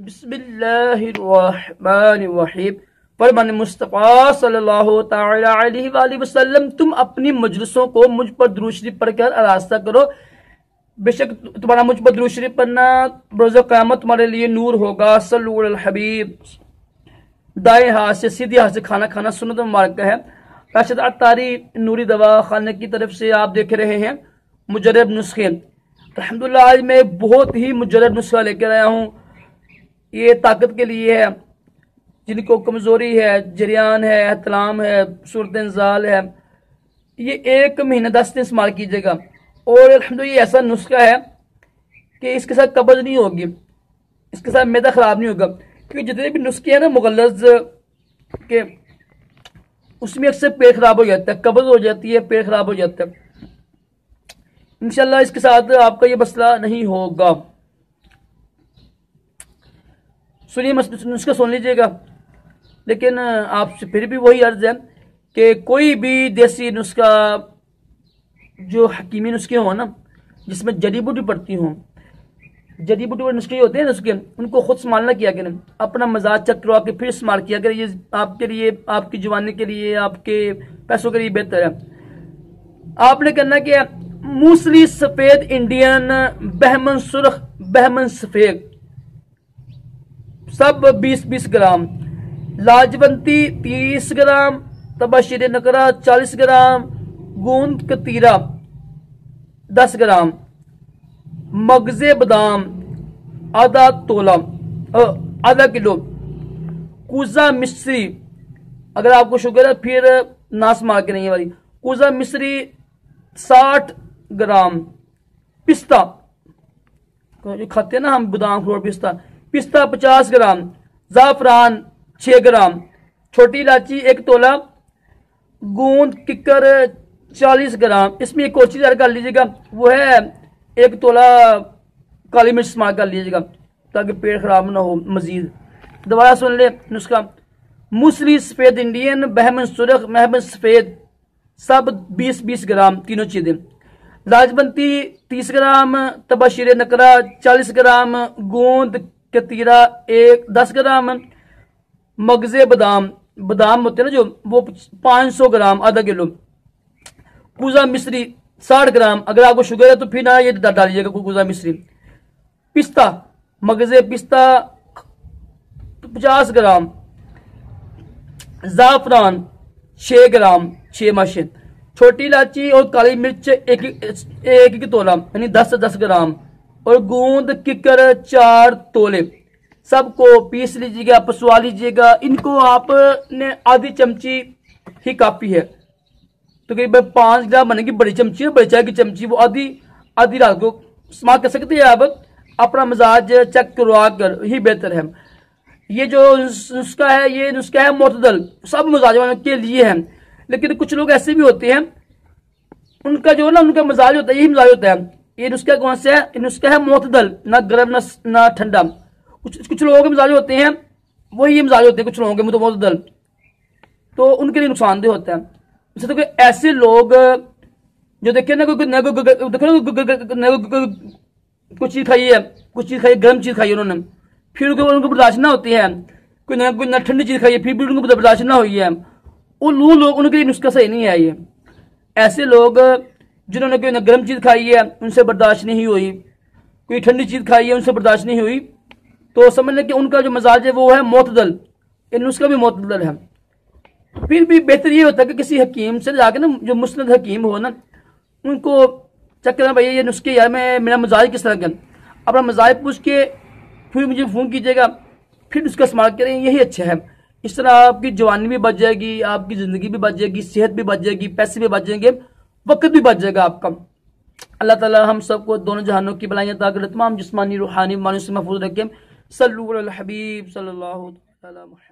बिस्मिल्लाहिर्रहमानिर्रहीम। फरमान मुस्तफ़ा सल्लल्लाहु तआला अलैहि वसल्लम, तुम अपनी मजलिसों को मुझ पर दुरूद शरीफ पढ़कर आरास्ता करो। बेशक तुम्हारा मुझ पर दुरूद शरीफ पढ़ना रोज़ा क़यामत तुम्हारे लिए नूर होगा। सल्लु अलल हबीब। दाएं हाथ से सीधे हाथ से खाना खाना सुन्नत मुबारक है। राशिद अत्तारी नूरी दवा खाने की तरफ से आप देख रहे हैं मुजर्रब नुस्खे। अल्हम्दुलिल्लाह आज मैं बहुत ही मुजर्रब नुस्खा लेकर आया हूँ। ये ताकत के लिए है, जिनको कमजोरी है, जरियान है, एहतलाम है, सूरत इंजाल है, ये 1 महीना 10 दिन इस्तेमाल कीजिएगा। और अल्हम्दुलिल्लाह ये ऐसा नुस्खा है कि इसके साथ कब्ज नहीं होगी, इसके साथ मैदा खराब नहीं होगा। क्योंकि जितने भी नुस्खे हैं ना मुगल्लज़ के, उसमें अक्सर पेट खराब हो जाता है, कब्ज हो जाती है, पेट खराब हो जाता है। इंशाल्लाह इसके साथ आपका ये मसला नहीं होगा। सुनिए, नुस्खा सुन लीजिएगा। लेकिन आपसे फिर भी वही अर्ज है कि कोई भी देसी नुस्खा जो हकीमी नुस्खे हो ना, जिसमें जड़ी बूटी पड़ती हों, जड़ी बूटी वाले नुस्खे होते हैं नुस्खे, उनको खुद इस्तेमाल ना किया करें। अपना मजाज चेक करवा के फिर इस्तेमाल किया करें। ये आपके लिए, आपकी जवानी के लिए, आपके पैसों के लिए बेहतर है। आपने करना क्या, मूसली सफेद इंडियन, बहमन सुर्ख, बहमन सफेद, सब 20-20 ग्राम, लाजवंती 30 ग्राम, तबाशीर नकरा 40 ग्राम, गूंद कतीरा 10 ग्राम, मगजे बादाम आधा तोला, आधा किलो, कूजा मिश्री, अगर आपको शुगर है फिर नास मार के नहीं है वाली, कूजा मिश्री 60 ग्राम, पिस्ता जो खाते हैं ना हम, बादाम अखरोट पिस्ता, पिस्ता 50 ग्राम, जाफरान 6 ग्राम, छोटी इलायची 1 तोला, गूंद किकर 40 ग्राम। इसमें एक और चीज ऐड कर लीजिएगा, वो है 1 तोला काली मिर्च इस्तेमाल कर लीजिएगा ताकि पेट खराब ना हो। मजीद दोबारा सुन ले नुस्खा, मूसली सफेद इंडियन, बहमन सुरख, महमन सफेद, सब 20-20 ग्राम, तीनों चीजें, लाजवंती 30 ग्राम, तबाशीर नकरा 40 ग्राम, गूंद कतीरा 10 ग्राम, मगजे बादाम, बादाम होते हैं ना जो, वो 500 ग्राम, आधा किलो, कूजा मिश्री 60 ग्राम, अगर आपको शुगर है तो फिर ना ये डालिएगा कूजा मिश्री, पिस्ता, मगजे पिस्ता 50 ग्राम, जाफरान 6 ग्राम, 6 माशे, छोटी इलायची और काली मिर्च एक तोला यानी 10 ग्राम, और गूंद किकर 4 तोले। सबको पीस लीजिएगा, पसवा लीजिएगा। इनको आपने आधी चमची ही काफी है, तो करीब 5 ग्राम बनेगी। बड़ी चमची है, बड़ी चाय की चमची, वो आधी रात को इस्तेमाल कर सकते हैं आप। अपना मजाज चेक करवा कर ही बेहतर है। ये जो नुस्खा है, ये नुस्खा है मोतदल, सब मजाज वालों के लिए है। लेकिन कुछ लोग ऐसे भी होते हैं, उनका जो ना, उनका मजाज होता है, यही मजाज होता है। ये नुस्खा कौन सा है, नुस्खा है मोतदल, ना गर्म ना ठंडा। कुछ लोगों के मिजाज होते हैं, वही मिजाज होते हैं कुछ लोगों के मोतदल, तो उनके लिए नुकसानदेह होता है। जैसे तो ऐसे लोग जो देखिए ना, कुछ चीज खाई है, गर्म चीज खाई है उन्होंने, फिर उनको बर्दाश्त ना होती है, कोई ना ठंडी चीज खाई है, फिर भी उनको बर्दाश्त ना हुई है, वो लोग, उनके लिए नुस्खा सही नहीं है। ये ऐसे लोग जिन्होंने कोई ना गर्म चीज खाई है, उनसे बर्दाश्त नहीं हुई, कोई ठंडी चीज खाई है, उनसे बर्दाश्त नहीं हुई, तो समझ लें कि उनका जो मजाज है वो है मोतदल, नुस्खा भी मोतदल है। फिर भी बेहतर ये होता है कि किसी हकीम से जाके ना, जो मुस्लिम हकीम हो ना, उनको चेक करना, भाई ये नुस्खे यार मेरा मजाज किस तरह का, अपना मजाज पूछ के फिर मुझे फ़ोन कीजिएगा, फिर उसका इस्तेमाल करें, यही अच्छा है। इस तरह आपकी जवानी भी बच जाएगी, आपकी ज़िंदगी भी बच जाएगी, सेहत भी बच जाएगी, पैसे भी बच जाएंगे, वक्त भी बच जाएगा आपका। अल्लाह ताला हम सबको दोनों जहानों की भलाइयाँ ताकत तमाम जिस्मानी रूहानी मानों से महफूज रखें। सल्लल्लाहु अलैहि हबीब सल्लल्लाहु अलैहि वसल्लम।